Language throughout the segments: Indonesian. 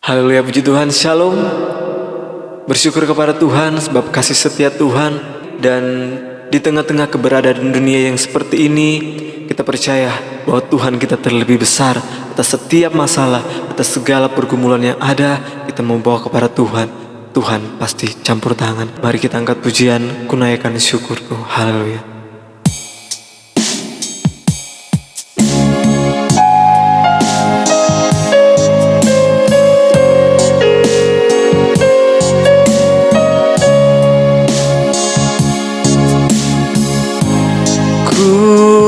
Haleluya, puji Tuhan, shalom. Bersyukur kepada Tuhan sebab kasih setia Tuhan. Dan di tengah-tengah keberadaan dunia yang seperti ini, kita percaya bahwa Tuhan kita terlebih besar. Atas setiap masalah, atas segala pergumulan yang ada, kita membawa kepada Tuhan. Tuhan pasti campur tangan. Mari kita angkat pujian, kunaikan syukurku. Haleluya.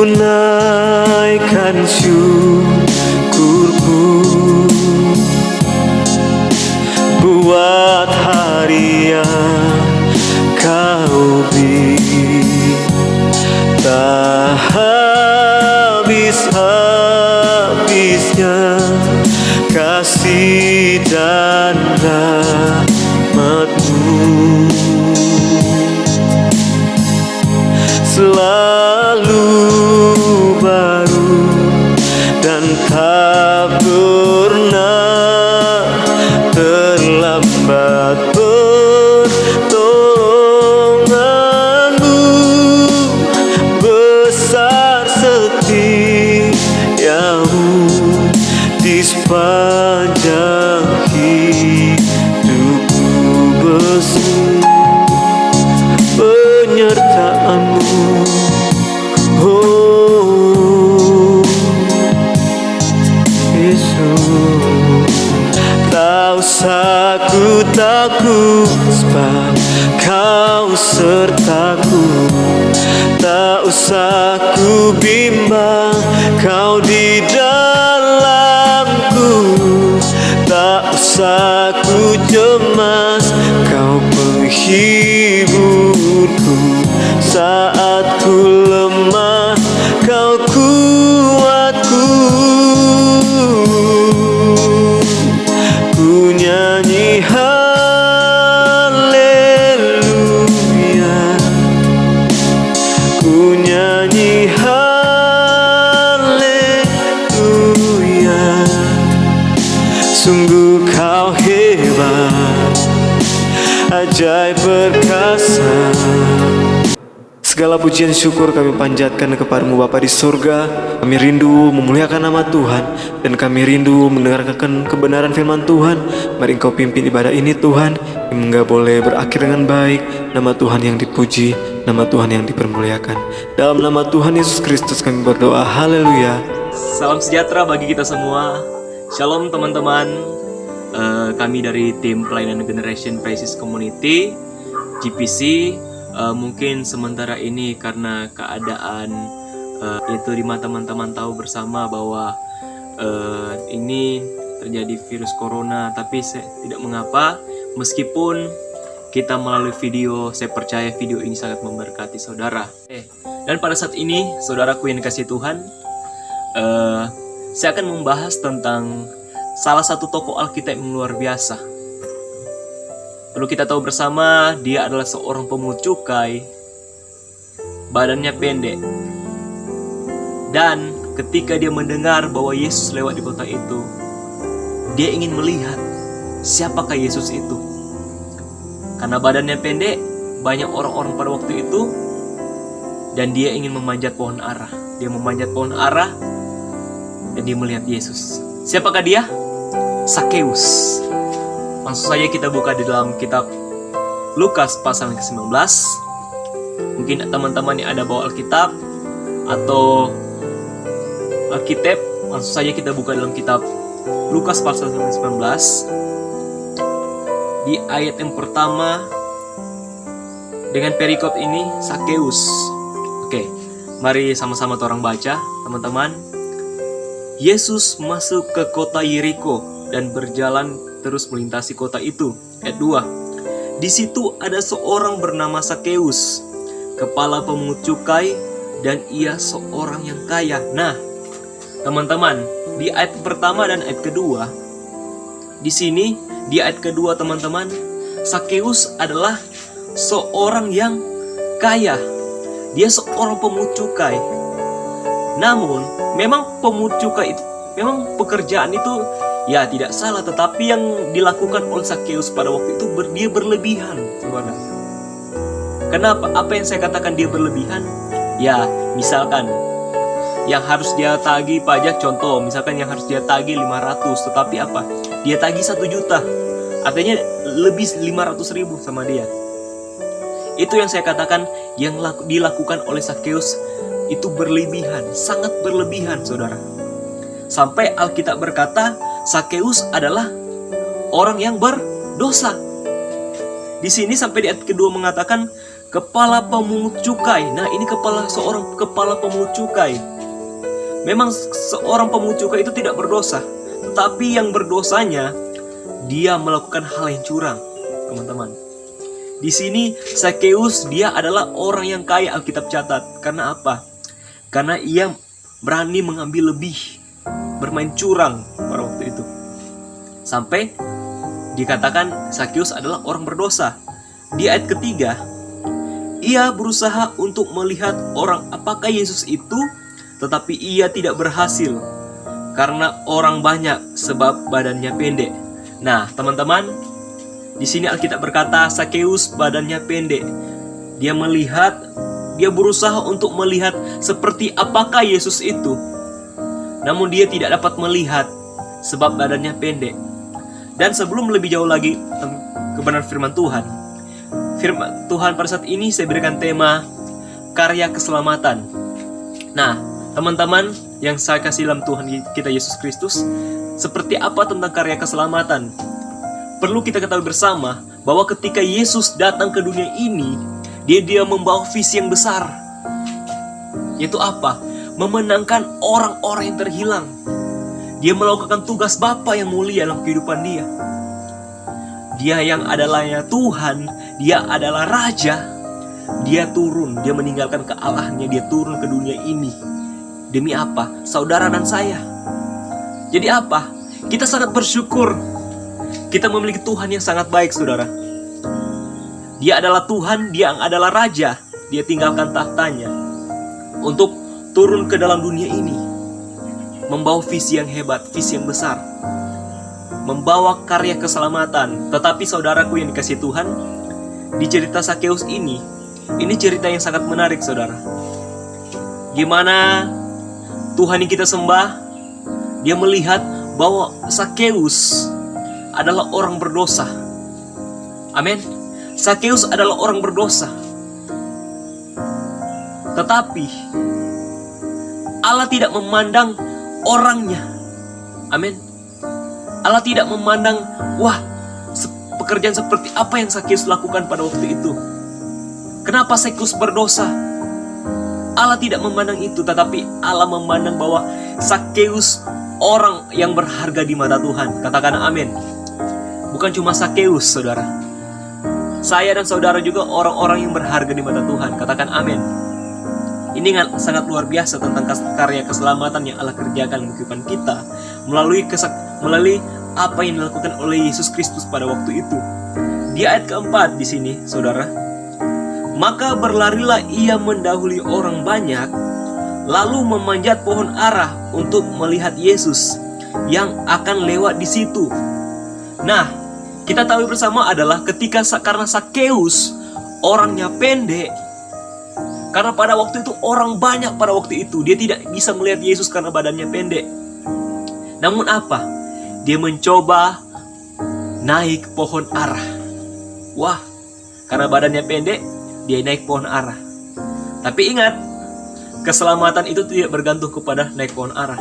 Naikkan syukurku buat hari yang kau beri, tak habis-habisnya kasih dan rahmat-Mu. Selalu baru dan tak pernah terlambat pertolongan-Mu. Besar setiamu di sepanjang hidupku, besar penyertaan-Mu. Oh Yesus, tak usah ku takut sebab Kau sertaku. Tak usah ku bimbang, Kau di dalamku. Tak usah ku cemas, Kau penghiburku. Saat ku lemah, Kau kuatku. Ku nyanyi haleluya, ku nyanyi haleluya. Sungguh Kau hebat, ajaib perkasa. Segala pujian syukur kami panjatkan kepada-Mu Bapa di surga. Kami rindu memuliakan nama Tuhan, dan kami rindu mendengarkan kebenaran firman Tuhan. Mari Engkau pimpin ibadah ini Tuhan, hingga boleh berakhir dengan baik. Nama Tuhan yang dipuji, nama Tuhan yang dipermuliakan. Dalam nama Tuhan Yesus Kristus kami berdoa, haleluya. Salam sejahtera bagi kita semua. Shalom teman-teman. Kami dari tim pelayanan Generation Crisis Community GPC. Mungkin sementara ini karena keadaan itu di mata teman-teman tahu bersama bahwa ini terjadi virus corona, tapi tidak mengapa, meskipun kita melalui video, saya percaya video ini sangat memberkati saudara. Dan pada saat ini, saudaraku yang dikasihi Tuhan, saya akan membahas tentang salah satu tokoh Alkitab yang luar biasa. Perlu kita tahu bersama, dia adalah seorang pemungut cukai, badannya pendek. Dan ketika dia mendengar bahwa Yesus lewat di kota itu, dia ingin melihat siapakah Yesus itu. Karena badannya pendek, banyak orang-orang pada waktu itu, dan dia ingin memanjat pohon ara. Dia memanjat pohon ara, dan dia melihat Yesus. Siapakah dia? Sakeus. Langsung saja kita buka di dalam kitab Lukas pasal ke-19. Mungkin teman-teman yang ada bawa Alkitab atau Alkitab, langsung saja kita buka dalam kitab Lukas pasal ke-19. Di ayat yang pertama, dengan perikop ini, Sakeus. Oke, mari sama-sama orang baca, teman-teman. Yesus masuk ke kota Yeriko dan berjalan terus melintasi kota itu. Ayat 2. Di situ ada seorang bernama Sakeus, kepala pemungut cukai, dan ia seorang yang kaya. Nah, teman-teman, di ayat pertama dan ayat kedua, di sini di ayat kedua teman-teman, Sakeus adalah seorang yang kaya. Dia seorang pemungut cukai. Namun, memang pemungut cukai itu, memang pekerjaan itu Ya, tidak salah, tetapi yang dilakukan oleh Sakeus pada waktu itu dia berlebihan, saudara. Kenapa? Apa yang saya katakan dia berlebihan? Ya, misalkan yang harus dia tagih pajak, contoh, misalkan yang harus dia tagih 500, tetapi apa? Dia tagih 1 juta. Artinya lebih 500.000 sama dia. Itu yang saya katakan yang dilakukan oleh Sakeus itu berlebihan, sangat berlebihan, saudara. Sampai Alkitab berkata, Sakeus adalah orang yang berdosa. Di sini sampai di ayat kedua mengatakan kepala pemungut cukai. Nah, ini seorang kepala pemungut cukai. Memang seorang pemungut cukai itu tidak berdosa, tetapi yang berdosanya dia melakukan hal yang curang, teman-teman. Di sini Sakeus dia adalah orang yang kaya, Alkitab catat. Karena apa? Karena ia berani mengambil lebih, bermain curang pada waktu itu. Sampai dikatakan Sakeus adalah orang berdosa. Di ayat ketiga, ia berusaha untuk melihat orang apakah Yesus itu, tetapi ia tidak berhasil karena orang banyak sebab badannya pendek. Nah, teman-teman, di sini Alkitab berkata Sakeus badannya pendek. Dia berusaha untuk melihat seperti apakah Yesus itu. Namun dia tidak dapat melihat sebab badannya pendek. Dan sebelum lebih jauh lagi kebenaran firman Tuhan pada saat ini saya berikan tema karya keselamatan. Nah, teman-teman yang saya kasih dalam Tuhan kita Yesus Kristus, seperti apa tentang karya keselamatan? Perlu kita ketahui bersama bahwa ketika Yesus datang ke dunia ini, dia membawa visi yang besar. Yaitu apa? Memenangkan orang-orang yang terhilang. Dia melakukan tugas Bapa yang mulia dalam kehidupan dia. Dia yang adalahnya Tuhan, dia adalah Raja. Dia turun, dia meninggalkan kealahannya, dia turun ke dunia ini. Demi apa? Saudara dan saya. Jadi apa? Kita sangat bersyukur. Kita memiliki Tuhan yang sangat baik, saudara. Dia adalah Tuhan, dia adalah Raja. Dia tinggalkan tahtanya untuk turun ke dalam dunia ini, membawa visi yang hebat, visi yang besar, membawa karya keselamatan. Tetapi saudaraku yang dikasihi Tuhan, di cerita Sakeus ini cerita yang sangat menarik, saudara. Gimana Tuhan yang kita sembah, dia melihat bahwa Sakeus adalah orang berdosa. Amin. Sakeus adalah orang berdosa. Tetapi Allah tidak memandang orangnya. Amin. Allah tidak memandang, wah, pekerjaan seperti apa yang Sakeus lakukan pada waktu itu. Kenapa Sakeus berdosa? Allah tidak memandang itu, tetapi Allah memandang bahwa Sakeus orang yang berharga di mata Tuhan. Katakan amin. Bukan cuma Sakeus, saudara. Saya dan saudara juga orang-orang yang berharga di mata Tuhan. Katakan amin. Ini sangat luar biasa tentang karya keselamatan yang Allah kerjakan dalam kehidupan kita melalui apa yang dilakukan oleh Yesus Kristus pada waktu itu. Di ayat keempat di sini, saudara. Maka berlarilah ia mendahului orang banyak, lalu memanjat pohon ara untuk melihat Yesus yang akan lewat di situ. Nah, kita tahu bersama adalah karena Sakeus orangnya pendek. Karena pada waktu itu orang banyak pada waktu itu, dia tidak bisa melihat Yesus karena badannya pendek. Namun apa? Dia mencoba naik pohon ara. Wah, karena badannya pendek, dia naik pohon ara. Tapi ingat, keselamatan itu tidak bergantung kepada naik pohon ara.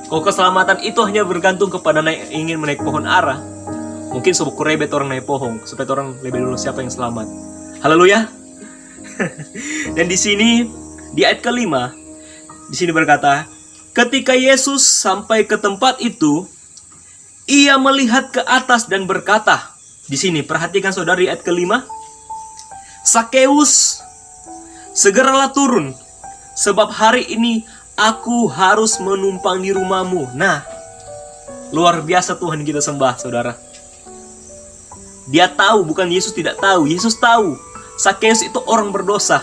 Kalau keselamatan itu hanya bergantung kepada ingin menaik pohon ara, mungkin sebab rebet orang naik pohon, supaya orang lebih dulu siapa yang selamat. Haleluya. Dan di sini di ayat kelima, di sini berkata, ketika Yesus sampai ke tempat itu, ia melihat ke atas dan berkata, di sini perhatikan saudara di ayat kelima, Sakeus, segeralah turun, sebab hari ini aku harus menumpang di rumahmu. Nah, luar biasa Tuhan kita sembah, saudara. Dia tahu, bukan Yesus tidak tahu. Yesus tahu Sakeus itu orang berdosa.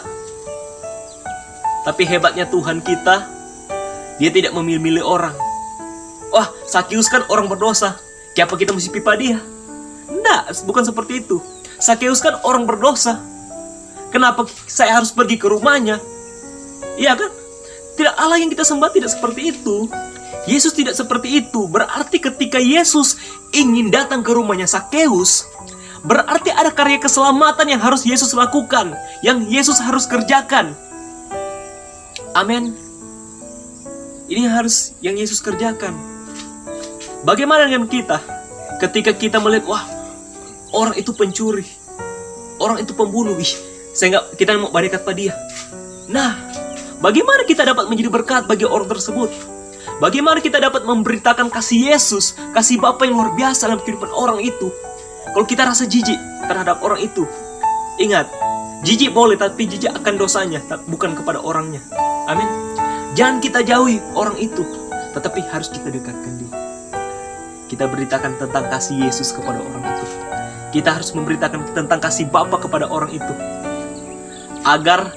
Tapi hebatnya Tuhan kita, dia tidak memilih-milih orang. wah Sakeus kan orang berdosa, kenapa kita mesti pipa dia? Enggak, bukan seperti itu. Sakeus kan orang berdosa, kenapa saya harus pergi ke rumahnya? Iya kan? Tidak, Allah yang kita sembah tidak seperti itu. Yesus tidak seperti itu. Berarti ketika Yesus ingin datang ke rumahnya Sakeus, berarti ada karya keselamatan yang harus Yesus lakukan, yang Yesus harus kerjakan. Amin. Ini harus yang Yesus kerjakan. Bagaimana dengan kita? Ketika kita melihat, wah, orang itu pencuri, orang itu pembunuh, kita mau barikat pada dia. Nah, bagaimana kita dapat menjadi berkat bagi orang tersebut? Bagaimana kita dapat memberitakan kasih Yesus, kasih Bapa yang luar biasa dalam kehidupan orang itu? Kalau kita rasa jijik terhadap orang itu, ingat, jijik boleh, tapi jijik akan dosanya, bukan kepada orangnya. Amin. Jangan kita jauhi orang itu, tetapi harus kita dekatkan dia. Kita beritakan tentang kasih Yesus kepada orang itu. Kita harus memberitakan tentang kasih Bapa kepada orang itu, agar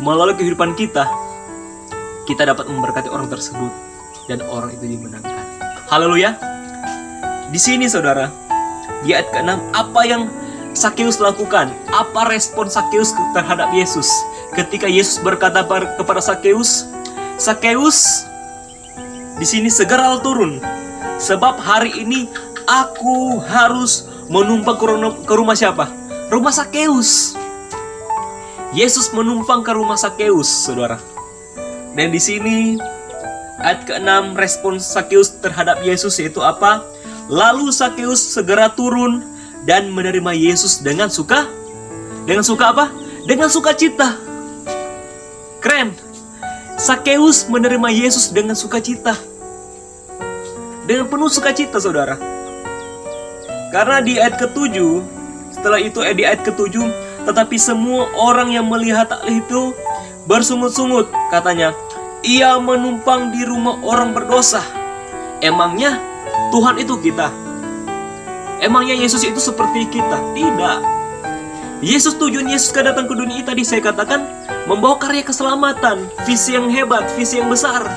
melalui kehidupan kita dapat memberkati orang tersebut dan orang itu dimenangkan. Haleluya. Di sini saudara, di ayat ke-6, apa yang Sakeus lakukan? Apa respon Sakeus terhadap Yesus? Ketika Yesus berkata kepada Sakeus, Sakeus, di sini segeralah turun, sebab hari ini aku harus menumpang ke rumah siapa? Rumah Sakeus. Yesus menumpang ke rumah Sakeus, saudara. Dan di sini ayat ke-6, respon Sakeus terhadap Yesus yaitu apa? Lalu Sakeus segera turun dan menerima Yesus dengan suka. Dengan suka apa? Dengan sukacita. Keren. Sakeus menerima Yesus dengan sukacita. Dengan penuh sukacita, saudara. Karena di ayat ke-7, setelah itu di ayat ke-7, tetapi semua orang yang melihat hal itu bersungut-sungut, katanya, ia menumpang di rumah orang berdosa. Emangnya Tuhan itu kita? Emangnya Yesus itu seperti kita? Tidak. Tujuan Yesus datang ke dunia ini tadi saya katakan membawa karya keselamatan, visi yang hebat, visi yang besar,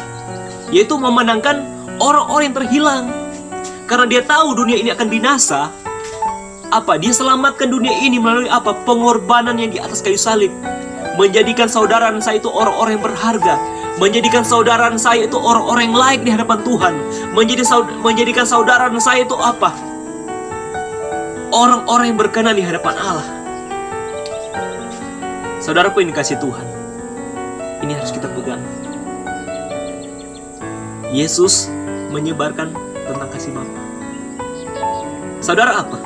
yaitu memenangkan orang-orang yang terhilang. Karena dia tahu dunia ini akan binasa. Apa? Dia selamatkan dunia ini melalui apa? Pengorbanan yang di atas kayu salib. Menjadikan saudara saya itu orang-orang yang berharga. Menjadikan saudara saya itu orang-orang yang layak di hadapan Tuhan. Menjadikan saudara saya itu apa? Orang-orang yang berkenan di hadapan Allah. Saudaraku yang dikasih Tuhan, ini harus kita pegang. Yesus menyebarkan tentang kasih Bapa. Saudara apa?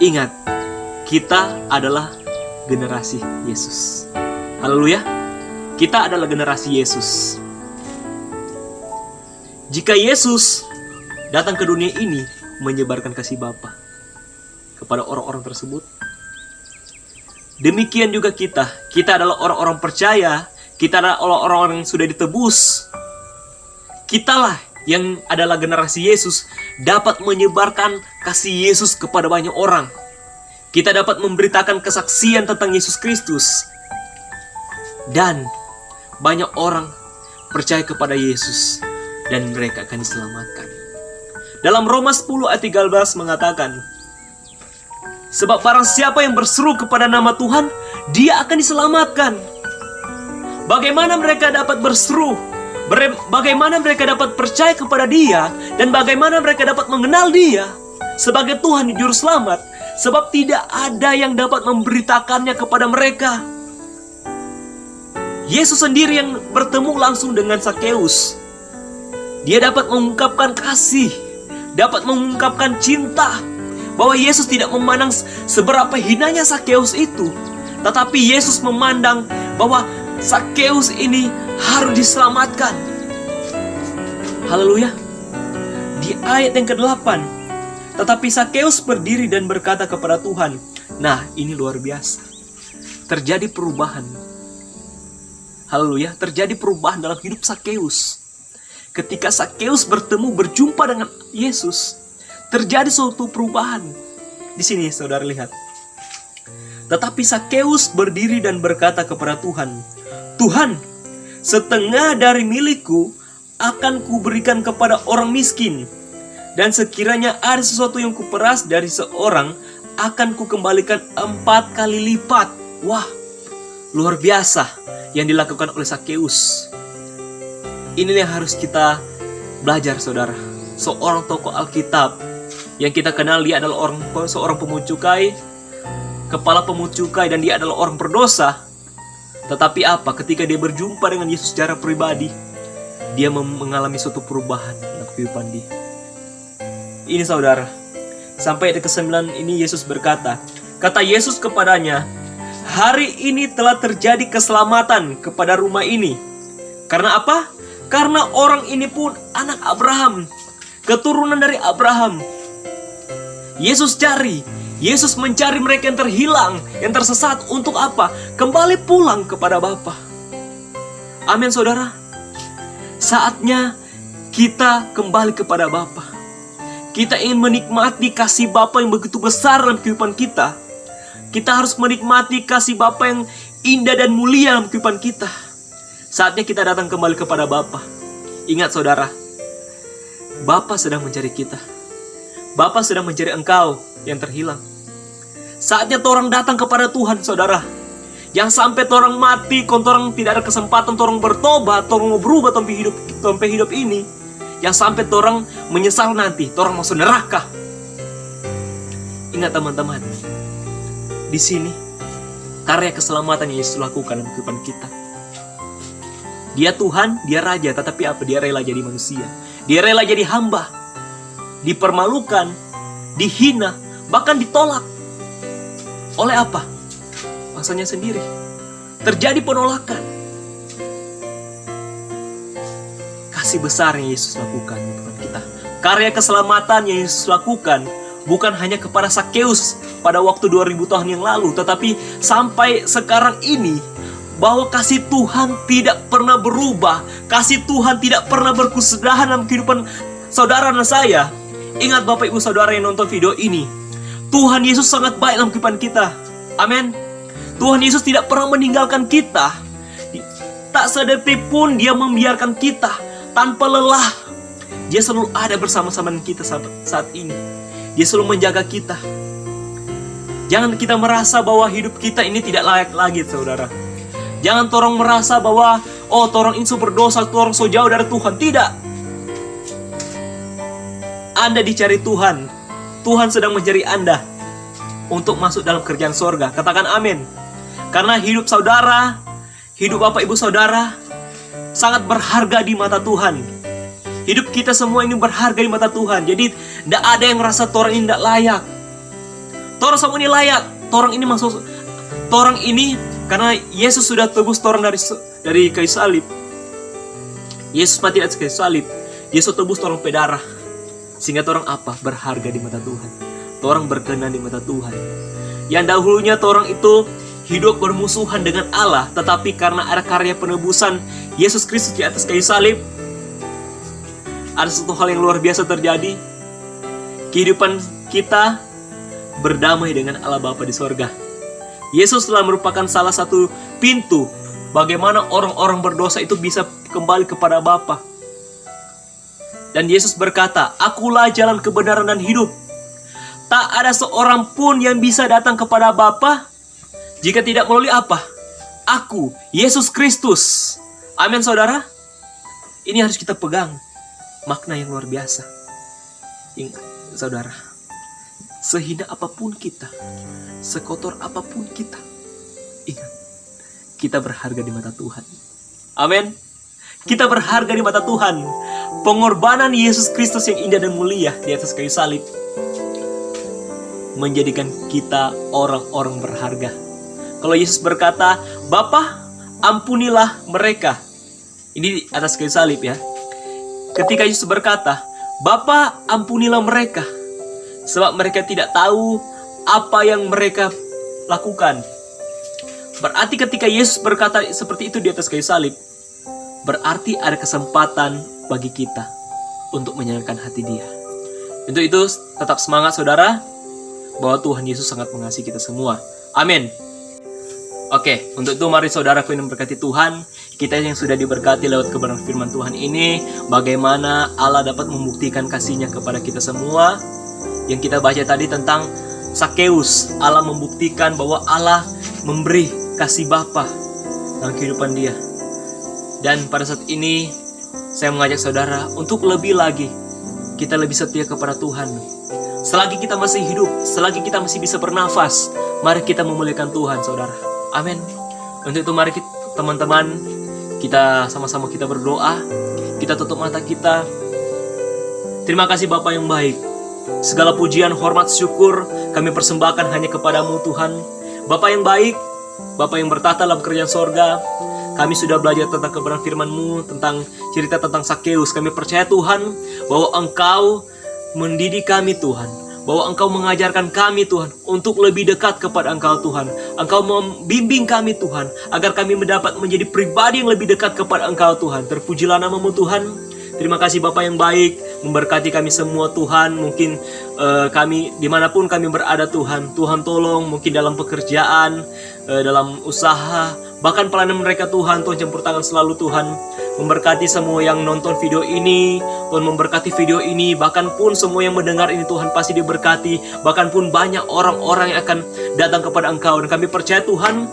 Ingat, kita adalah generasi Yesus. Haleluya. Kita adalah generasi Yesus. Jika Yesus datang ke dunia ini menyebarkan kasih Bapa kepada orang-orang tersebut, demikian juga kita adalah orang-orang percaya, kita adalah orang-orang yang sudah ditebus. Kitalah yang adalah generasi Yesus dapat menyebarkan kasih Yesus kepada banyak orang. Kita dapat memberitakan kesaksian tentang Yesus Kristus. Dan banyak orang percaya kepada Yesus dan mereka akan diselamatkan. Dalam Roma 10 ayat 13 mengatakan, sebab barang siapa yang berseru kepada nama Tuhan, dia akan diselamatkan. Bagaimana mereka dapat berseru? Bagaimana mereka dapat percaya kepada dia? Dan bagaimana mereka dapat mengenal dia sebagai Tuhan Juru Selamat? Sebab tidak ada yang dapat memberitakannya kepada mereka. Yesus sendiri yang bertemu langsung dengan Sakeus. Dia dapat mengungkapkan kasih, dapat mengungkapkan cinta. Bahwa Yesus tidak memandang seberapa hinanya Sakeus itu, tetapi Yesus memandang bahwa Sakeus ini harus diselamatkan. Haleluya. Di ayat yang ke-8, tetapi Sakeus berdiri dan berkata kepada Tuhan. Nah, ini luar biasa. Terjadi perubahan. Haleluya, terjadi perubahan dalam hidup Sakeus. Ketika Sakeus berjumpa dengan Yesus, terjadi suatu perubahan. Di sini saudara lihat. Tetapi Sakeus berdiri dan berkata kepada Tuhan, Tuhan, setengah dari milikku akan kuberikan kepada orang miskin. Dan sekiranya ada sesuatu yang kuperas dari seorang, akan kukembalikan 4 kali lipat. Wah, luar biasa yang dilakukan oleh Sakeus. Inilah yang harus kita belajar, saudara. Seorang tokoh Alkitab yang kita kenal, dia adalah seorang pemungut cukai, kepala pemungut cukai, dan dia adalah orang berdosa. Tetapi apa? Ketika dia berjumpa dengan Yesus secara pribadi, dia mengalami suatu perubahan dalam kehidupan dia. Ini saudara, sampai ayat ke-9 ini Yesus berkata, kata Yesus kepadanya, hari ini telah terjadi keselamatan kepada rumah ini. Karena apa? Karena orang ini pun anak Abraham, keturunan dari Abraham. Yesus mencari mereka yang terhilang, yang tersesat, untuk apa? Kembali pulang kepada Bapa. Amin, saudara. Saatnya kita kembali kepada Bapa. Kita ingin menikmati kasih Bapa yang begitu besar dalam kehidupan kita. Kita harus menikmati kasih Bapa yang indah dan mulia dalam kehidupan kita. Saatnya kita datang kembali kepada Bapa. Ingat saudara, Bapa sedang mencari kita. Bapa sedang mencari engkau yang terhilang. Saatnya orang datang kepada Tuhan, saudara. Yang sampai orang mati, orang tidak ada kesempatan orang bertobat, orang mau berubah sampai hidup ini. Yang sampai orang menyesal nanti, orang masuk neraka. Ingat teman-teman, di sini karya keselamatan yang Yesus lakukan dalam kehidupan kita. Dia Tuhan, dia Raja, tetapi apa? Dia rela jadi manusia. Dia rela jadi hamba. Dipermalukan, dihina, bahkan ditolak. Oleh apa? Masanya sendiri. Terjadi penolakan. Kasih besar yang Yesus lakukan untuk kita. Karya keselamatan yang Yesus lakukan bukan hanya kepada Sakeus pada waktu 2000 tahun yang lalu, tetapi sampai sekarang ini, bahwa kasih Tuhan tidak pernah berubah. Kasih Tuhan tidak pernah berkesudahan dalam kehidupan saudara dan saya. Ingat Bapak Ibu Saudara yang nonton video ini, Tuhan Yesus sangat baik dalam kehidupan kita. Amin. Tuhan Yesus tidak pernah meninggalkan kita. Tak sedetik pun dia membiarkan kita tanpa lelah. Dia selalu ada bersama-sama dengan kita saat ini. Dia selalu menjaga kita. Jangan kita merasa bahwa hidup kita ini tidak layak lagi, saudara. Jangan orang merasa bahwa orang ini berdosa, orang so jauh dari Tuhan. Tidak. Anda dicari Tuhan. Tuhan sedang mencari Anda untuk masuk dalam kerjaan sorga. Katakan amin. Karena hidup saudara, hidup Bapak Ibu Saudara sangat berharga di mata Tuhan. Hidup kita semua ini berharga di mata Tuhan. Jadi tidak ada yang merasa orang ini tidak layak. Orang semua ini layak. Orang ini masuk. Orang ini karena Yesus sudah tebus orang dari kayu salib. Yesus mati di atas kayu salib. Yesus tebus orang pedarah. Sehingga orang apa? Berharga di mata Tuhan. Orang berkenan di mata Tuhan. Yang dahulunya orang itu hidup bermusuhan dengan Allah, tetapi karena ada karya penebusan Yesus Kristus di atas kayu salib, ada satu hal yang luar biasa terjadi. Kehidupan kita berdamai dengan Allah Bapa di sorga. Yesus telah merupakan salah satu pintu bagaimana orang-orang berdosa itu bisa kembali kepada Bapa. Dan Yesus berkata, akulah jalan kebenaran dan hidup. Tak ada seorang pun yang bisa datang kepada Bapa jika tidak melalui apa? Aku, Yesus Kristus. Amin, saudara. Ini harus kita pegang. Makna yang luar biasa. Ingat, saudara. Sehina apapun kita, sekotor apapun kita, ingat, kita berharga di mata Tuhan. Amin. Kita berharga di mata Tuhan. Pengorbanan Yesus Kristus yang indah dan mulia di atas kayu salib menjadikan kita orang-orang berharga. Kalau Yesus berkata, Bapa, ampunilah mereka. Ini di atas kayu salib ya. Ketika Yesus berkata, Bapa, ampunilah mereka, sebab mereka tidak tahu apa yang mereka lakukan. Berarti ketika Yesus berkata seperti itu di atas kayu salib, berarti ada kesempatan bagi kita untuk menyenangkan hati Dia. Untuk itu tetap semangat saudara, bahwa Tuhan Yesus sangat mengasihi kita semua. Amin. Oke, untuk itu mari saudaraku yang berkati Tuhan, kita yang sudah diberkati lewat kebenaran firman Tuhan ini, bagaimana Allah dapat membuktikan kasih-Nya kepada kita semua. Yang kita baca tadi tentang Sakeus, Allah membuktikan bahwa Allah memberi kasih Bapa dalam kehidupan dia. Dan pada saat ini, saya mengajak saudara untuk lebih lagi, kita lebih setia kepada Tuhan. Selagi kita masih hidup, selagi kita masih bisa bernafas, mari kita memuliakan Tuhan, saudara. Amin. Untuk itu mari teman-teman, kita sama-sama kita berdoa. Kita tutup mata kita. Terima kasih Bapa yang baik. Segala pujian, hormat, syukur kami persembahkan hanya kepadamu Tuhan. Bapa yang baik, Bapa yang bertahta dalam kerajaan sorga. Kami sudah belajar tentang kebenaran firman-Mu, tentang cerita tentang Sakeus. Kami percaya Tuhan bahwa Engkau mendidik kami Tuhan, bahwa Engkau mengajarkan kami Tuhan untuk lebih dekat kepada Engkau Tuhan. Engkau membimbing kami Tuhan agar kami mendapat menjadi pribadi yang lebih dekat kepada Engkau Tuhan. Terpujilah nama-Mu Tuhan. Terima kasih Bapa yang baik, memberkati kami semua Tuhan. Mungkin kami dimanapun kami berada Tuhan, Tuhan tolong mungkin dalam pekerjaan, dalam usaha, bahkan pelayanan mereka Tuhan, Tuhan campur tangan selalu Tuhan. Memberkati semua yang nonton video ini, Tuhan memberkati video ini, bahkan pun semua yang mendengar ini Tuhan pasti diberkati, bahkan pun banyak orang-orang yang akan datang kepada Engkau. Dan kami percaya Tuhan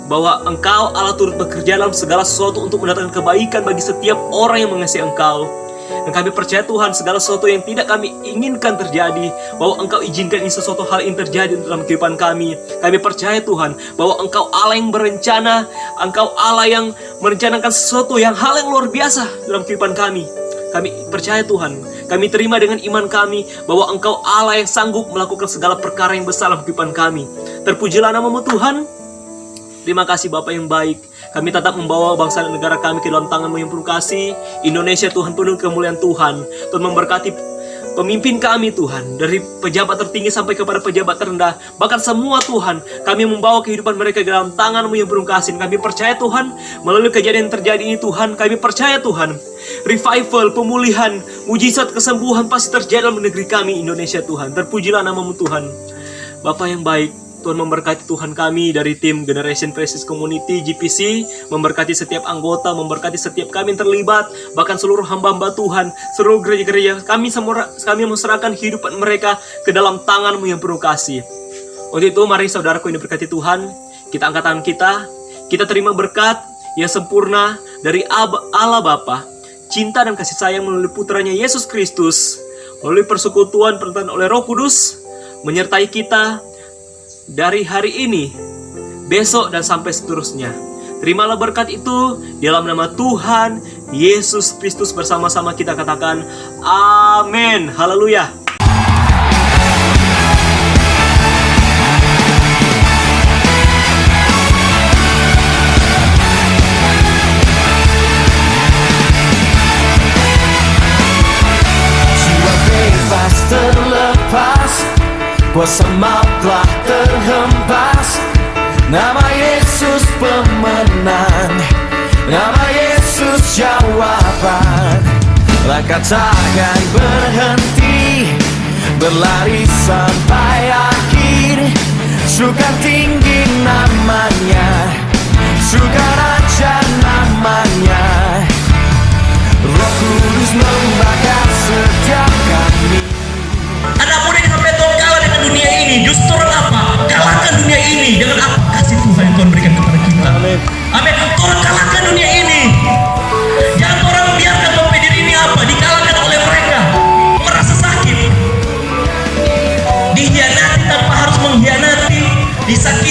bahwa Engkau Allah turut bekerja dalam segala sesuatu untuk mendatangkan kebaikan bagi setiap orang yang mengasihi Engkau. Dan kami percaya Tuhan segala sesuatu yang tidak kami inginkan terjadi, bahwa Engkau izinkan ini sesuatu hal yang terjadi dalam kehidupan kami. Kami percaya Tuhan bahwa Engkau Allah yang berencana, Engkau Allah yang merencanakan sesuatu yang hal yang luar biasa dalam kehidupan kami. Kami percaya Tuhan, kami terima dengan iman kami bahwa Engkau Allah yang sanggup melakukan segala perkara yang besar dalam kehidupan kami. Terpujilah nama-Mu Tuhan. Terima kasih Bapa yang baik. Kami tetap membawa bangsa dan negara kami ke dalam tangan-Mu yang penuh kasih. Indonesia Tuhan penuh kemuliaan Tuhan. Tuhan memberkati pemimpin kami Tuhan, dari pejabat tertinggi sampai kepada pejabat terendah. Bahkan semua Tuhan, kami membawa kehidupan mereka ke dalam tangan-Mu yang penuh kasih. Kami percaya Tuhan, melalui kejadian yang terjadi ini Tuhan, kami percaya Tuhan, revival, pemulihan, mujizat, kesembuhan pasti terjadi dalam negeri kami Indonesia Tuhan. Terpujilah nama-Mu Tuhan. Bapa yang baik, Tuhan memberkati Tuhan kami dari tim Generation Crisis Community GPC, memberkati setiap anggota, memberkati setiap kami yang terlibat, bahkan seluruh hamba-hamba Tuhan, seluruh gereja-gereja. Kami menserahkan kehidupan mereka ke dalam tangan-Mu yang penuh kasih. Untuk itu mari saudaraku yang diberkati Tuhan, kita angkat tangan kita terima berkat yang sempurna dari Allah Bapa, cinta dan kasih sayang melalui putranya Yesus Kristus, melalui persekutuan penyertaan oleh Roh Kudus, menyertai kita dari hari ini, besok, dan sampai seterusnya. Terimalah berkat itu dalam nama Tuhan Yesus Kristus. Bersama-sama kita katakan amin. Haleluya. Jiwa bebas terlepas, kuasa maut telah terhempas. Nama Yesus pemenang, nama Yesus jawaban. Langkah takkan berhenti, berlari sampai akhir. Surga tinggi namanya, surga raja namanya. Roh Kudus membakar setiap kami. Anakmu yang sampai Tuhan kalah dengan dunia ini. Justru apa? Kalahkan dunia ini dengan apa? Kasih Tuhan yang Tuhan berikan kepada kita. Amin. Amin. Tuhan kalahkan dunia ini. Jangan orang membiarkan dompet diri ini apa? Dikalahkan oleh mereka. Merasa sakit, dihianati tanpa harus mengkhianati, disakiti